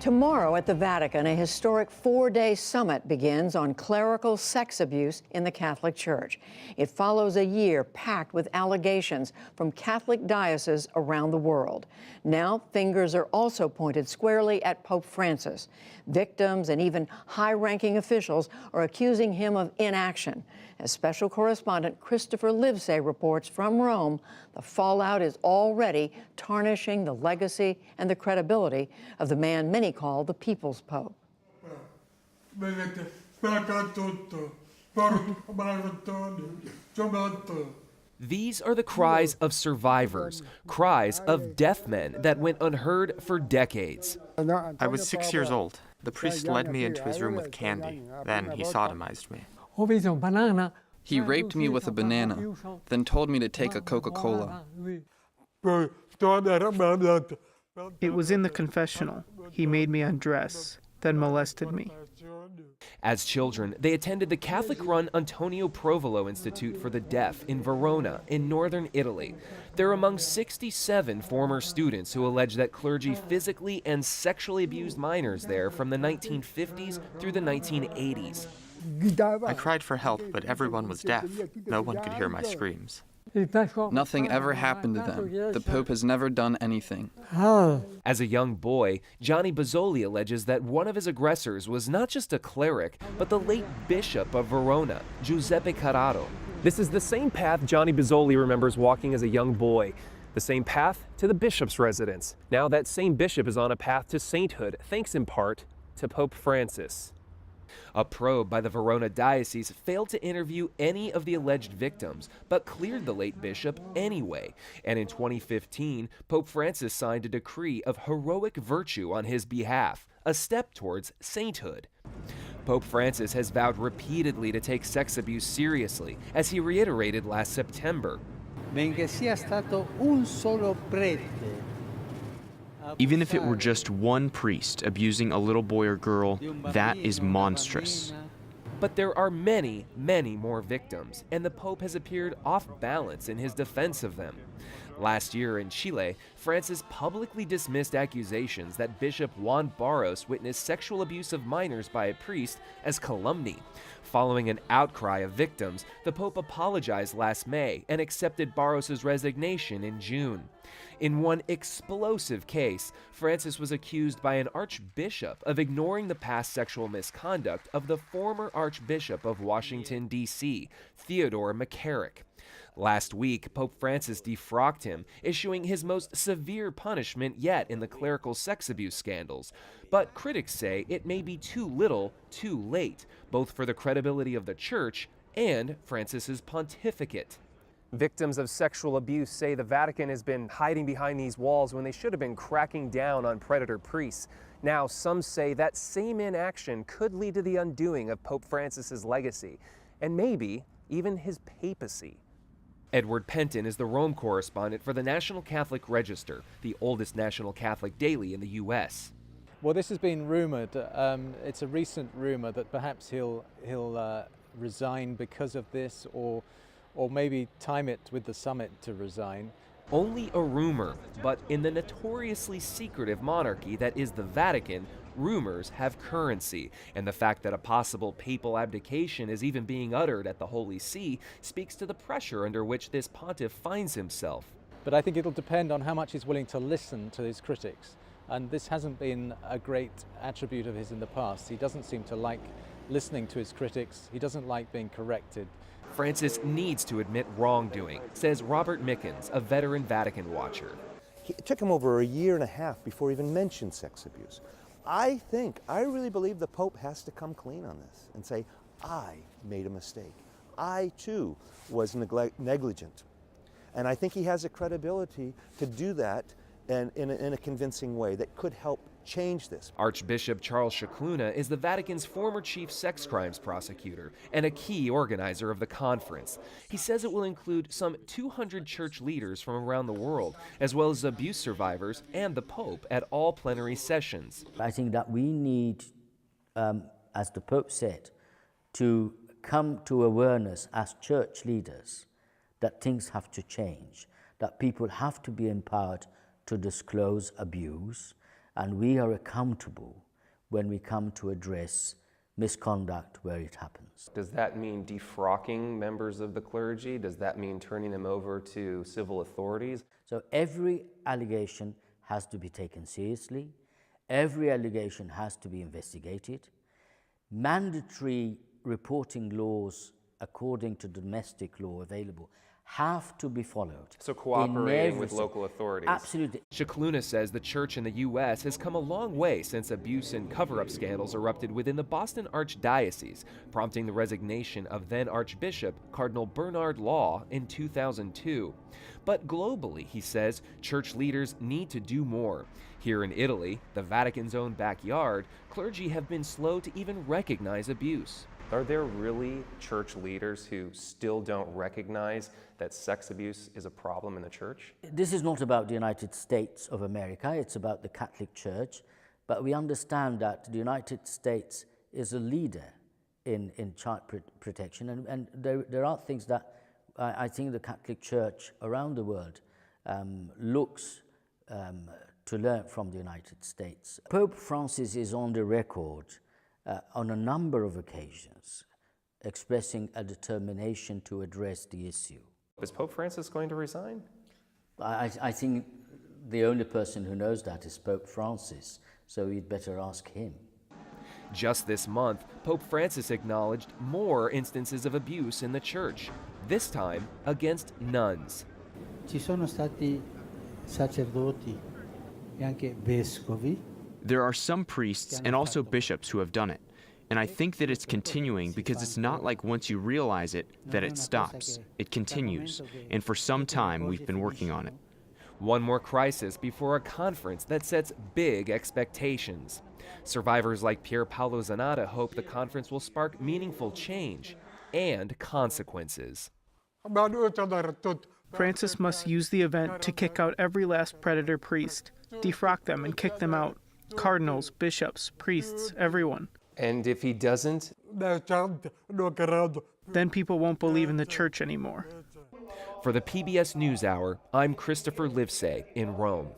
Tomorrow at the Vatican, a historic 4-day summit begins on clerical sex abuse in the Catholic Church. It follows a year packed with allegations from Catholic dioceses around the world. Now, fingers are also pointed squarely at Pope Francis. Victims and even high-ranking officials are accusing him of inaction. As special correspondent Christopher Livesay reports from Rome, the fallout is already tarnishing the legacy and the credibility of the man many call the People's Pope. These are the cries of survivors, cries of deaf men that went unheard for decades. I was 6 years old. The priest led me into his room with candy. Then he sodomized me. He raped me with a banana, then told me to take a Coca-Cola. It was in the confessional. He made me undress, then molested me. As children, they attended the Catholic-run Antonio Provolo Institute for the Deaf in Verona, in northern Italy. They're among 67 former students who allege that clergy physically and sexually abused minors there from the 1950s through the 1980s. I cried for help, but everyone was deaf. No one could hear my screams. Nothing ever happened to them. The Pope has never done anything. As a young boy, Gianni Bazzoli alleges that one of his aggressors was not just a cleric, but the late Bishop of Verona, Giuseppe Carraro. This is the same path Gianni Bazzoli remembers walking as a young boy. The same path to the bishop's residence. Now that same bishop is on a path to sainthood, thanks in part to Pope Francis. A probe by the Verona diocese failed to interview any of the alleged victims, but cleared the late bishop anyway. And in 2015, Pope Francis signed a decree of heroic virtue on his behalf, a step towards sainthood. Pope Francis has vowed repeatedly to take sex abuse seriously, as he reiterated last September. Even if it were just one priest abusing a little boy or girl, that is monstrous. But there are many, many more victims, and the Pope has appeared off balance in his defense of them. Last year in Chile, Francis publicly dismissed accusations that Bishop Juan Barros witnessed sexual abuse of minors by a priest as calumny. Following an outcry of victims, the Pope apologized last May and accepted Barros's resignation in June. In one explosive case, Francis was accused by an archbishop of ignoring the past sexual misconduct of the former Archbishop of Washington, D.C., Theodore McCarrick. Last week, Pope Francis defrocked him, issuing his most severe punishment yet in the clerical sex abuse scandals. But critics say it may be too little, too late, both for the credibility of the Church and Francis's pontificate. Victims of sexual abuse say the Vatican has been hiding behind these walls when they should have been cracking down on predator priests. Now, some say that same inaction could lead to the undoing of Pope Francis's legacy, and maybe even his papacy. Edward Penton is the Rome correspondent for the National Catholic Register, the oldest national Catholic daily in the U.S. Well, this has been rumored. It's a recent rumor that perhaps he'll resign because of this, or maybe time it with the summit to resign. Only a rumor, but in the notoriously secretive monarchy that is the Vatican, rumors have currency, and the fact that a possible papal abdication is even being uttered at the Holy See speaks to the pressure under which this pontiff finds himself. But I think it'll depend on how much he's willing to listen to his critics, and this hasn't been a great attribute of his in the past. He doesn't seem to like listening to his critics. He doesn't like being corrected. Francis needs to admit wrongdoing, says Robert Mickens, a veteran Vatican watcher. It took him over a year and a half before he even mentioned sex abuse. I really believe the Pope has to come clean on this and say, I made a mistake. I, too, was negligent. And I think he has a credibility to do that in a convincing way that could help change this. Archbishop Charles Scicluna is the Vatican's former chief sex crimes prosecutor and a key organizer of the conference. He says it will include some 200 church leaders from around the world, as well as abuse survivors and the Pope at all plenary sessions. I think that we need, as the Pope said, to come to awareness as church leaders that things have to change, that people have to be empowered to disclose abuse, and we are accountable when we come to address misconduct where it happens. Does that mean defrocking members of the clergy? Does that mean turning them over to civil authorities? So every allegation has to be taken seriously. Every allegation has to be investigated. Mandatory reporting laws according to domestic law available have to be followed. So cooperating with local authorities. Absolutely. Scicluna says the church in the U.S. has come a long way since abuse and cover-up scandals erupted within the Boston Archdiocese, prompting the resignation of then Archbishop Cardinal Bernard Law in 2002. But globally, he says, church leaders need to do more. Here in Italy, the Vatican's own backyard, clergy have been slow to even recognize abuse. Are there really church leaders who still don't recognize that sex abuse is a problem in the church? This is not about the United States of America, it's about the Catholic Church, but we understand that the United States is a leader in child protection, and there are things that I think the Catholic Church around the world looks to learn from the United States. Pope Francis is on the record on a number of occasions expressing a determination to address the issue. Is Pope Francis going to resign? I think the only person who knows that is Pope Francis, so we'd better ask him. Just this month, Pope Francis acknowledged more instances of abuse in the church, this time against nuns. Ci sono stati sacerdoti e anche vescovi. There are some priests and also bishops who have done it. And I think that it's continuing because it's not like once you realize it that it stops. It continues. And for some time, we've been working on it. One more crisis before a conference that sets big expectations. Survivors like Pier Paolo Zanatta hope the conference will spark meaningful change and consequences. Francis must use the event to kick out every last predator priest, defrock them and kick them out. Cardinals, bishops, priests, everyone. And if he doesn't? Then people won't believe in the church anymore. For the PBS NewsHour, I'm Christopher Livesay in Rome.